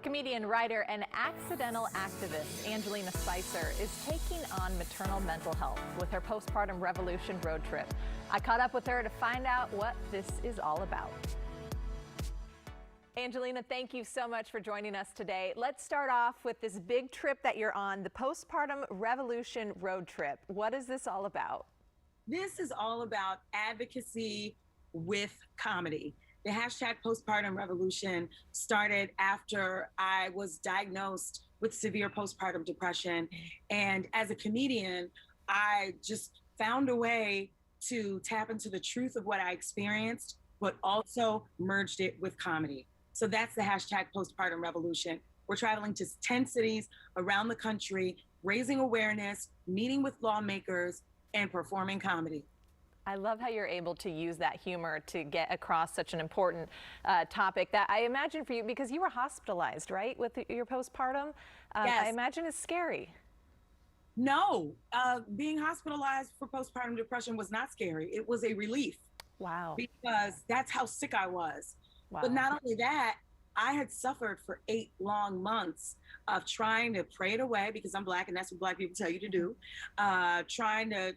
Comedian, writer, and accidental activist Angelina Spicer is taking on maternal mental health with her Postpartum Revolution Road Trip. I caught up with her to find out what this is all about. Angelina, thank you so much for joining us today. Let's start off with this big trip that you're on, the Postpartum Revolution Road Trip. What is this all about? This is all about advocacy with comedy. The hashtag Postpartum Revolution started after I was diagnosed with severe postpartum depression. And as a comedian, I just found a way to tap into the truth of what I experienced, but also merged it with comedy. So that's the hashtag Postpartum Revolution. We're traveling to 10 cities around the country, raising awareness, meeting with lawmakers, and performing comedy. I love how you're able to use that humor to get across such an important topic that I imagine for you, because you were hospitalized, right, with your postpartum? Yes. I imagine it's scary. No, being hospitalized for postpartum depression was not scary. It was a relief. Wow. Because that's how sick I was. Wow. But not only that, I had suffered for 8 long months of trying to pray it away, because I'm Black and that's what Black people tell you to do. Trying to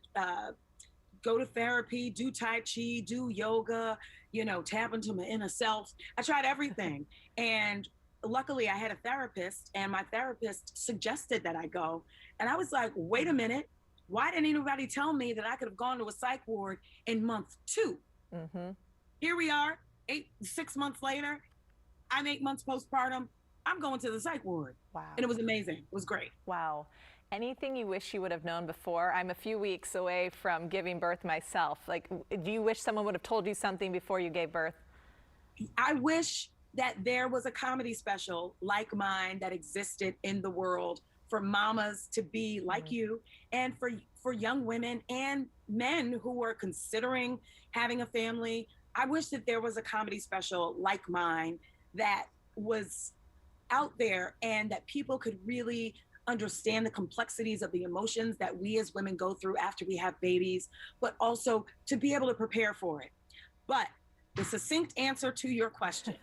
go to therapy, do Tai Chi, do yoga, tap into my inner self. I tried everything. And luckily I had a therapist, and my therapist suggested that I go. And I was like, wait a minute, why didn't anybody tell me that I could have gone to a psych ward in month 2? Mm-hmm. Here we are, 6 months later. I'm 8 months postpartum. I'm going to the psych ward. Wow. And it was amazing. It was great. Wow. Anything you wish you would have known before? I'm a few weeks away from giving birth myself. Like, do you wish someone would have told you something before you gave birth? I wish that there was a comedy special like mine that existed in the world for mamas to be like you, and for young women and men who are considering having a family. I wish that there was a comedy special like mine that was out there and that people could really understand the complexities of the emotions that we as women go through after we have babies, but also to be able to prepare for it. But the succinct answer to your question,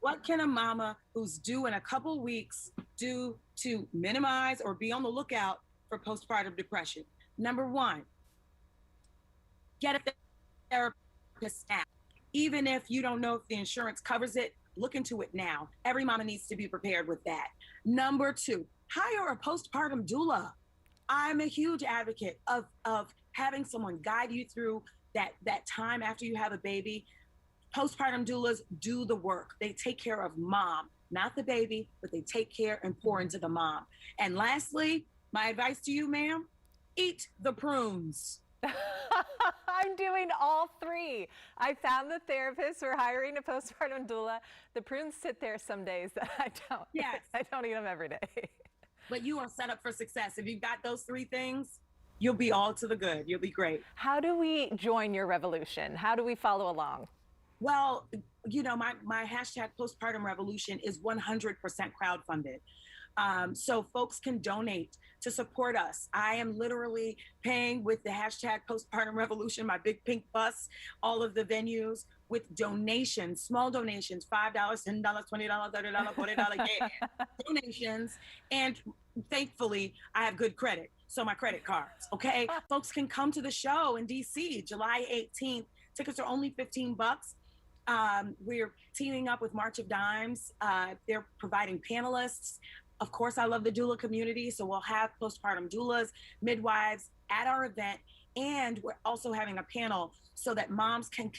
what can a mama who's due in a couple weeks do to minimize or be on the lookout for postpartum depression? Number 1, get a therapist now. Even if you don't know if the insurance covers it, look into it now. Every mama needs to be prepared with that. Number 2, hire a postpartum doula. I'm a huge advocate of having someone guide you through that time after you have a baby. Postpartum doulas do the work. They take care of mom, not the baby, but they take care and pour into the mom. And lastly, my advice to you, ma'am, eat the prunes. I'm doing all 3. I found the therapist. We're hiring a postpartum doula. The prunes sit there some days that I don't. Yes. I don't eat them every day. But you are set up for success. If you've got those 3 things, you'll be all to the good. You'll be great. How do we join your revolution? How do we follow along? Well, my hashtag Postpartum Revolution is 100% crowdfunded. So folks can donate to support us. I am literally paying with the hashtag Postpartum Revolution, my big pink bus, all of the venues with donations, small donations, $5, $10, $20, $30, $40, yeah, donations. And thankfully, I have good credit. So my credit cards, okay? Folks can come to the show in DC, July 18th. Tickets are only $15. We're teaming up with March of Dimes. They're providing panelists. Of course, I love the doula community, so we'll have postpartum doulas, midwives at our event, and we're also having a panel so that moms can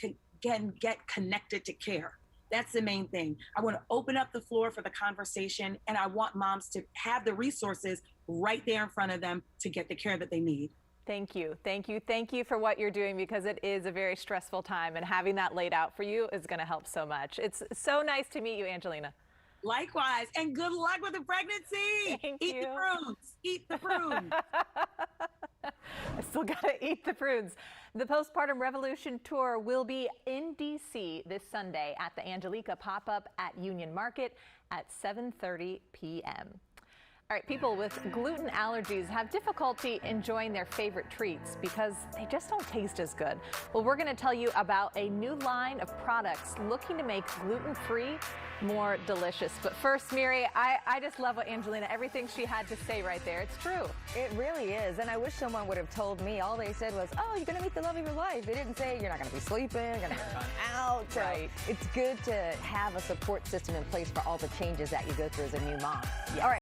get connected to care. That's the main thing. I want to open up the floor for the conversation, and I want moms to have the resources right there in front of them to get the care that they need. Thank you. Thank you. Thank you for what you're doing, because it is a very stressful time, and having that laid out for you is going to help so much. It's so nice to meet you, Angelina. Likewise, and good luck with the pregnancy. Eat the prunes. Eat the prunes. I still got to eat the prunes. The Postpartum Revolution Tour will be in DC this Sunday at the Angelica pop-up at Union Market at 7:30 p.m. All right, people with gluten allergies have difficulty enjoying their favorite treats because they just don't taste as good. Well, we're going to tell you about a new line of products looking to make gluten-free more delicious. But first, Miri, I just love what Angelina, everything she had to say right there. It's true. It really is. And I wish someone would have told me. All they said was, oh, you're going to meet the love of your life. They didn't say you're not going to be sleeping, you're going to be gone out. So Right. it's good to have a support system in place for all the changes that you go through as a new mom. All right.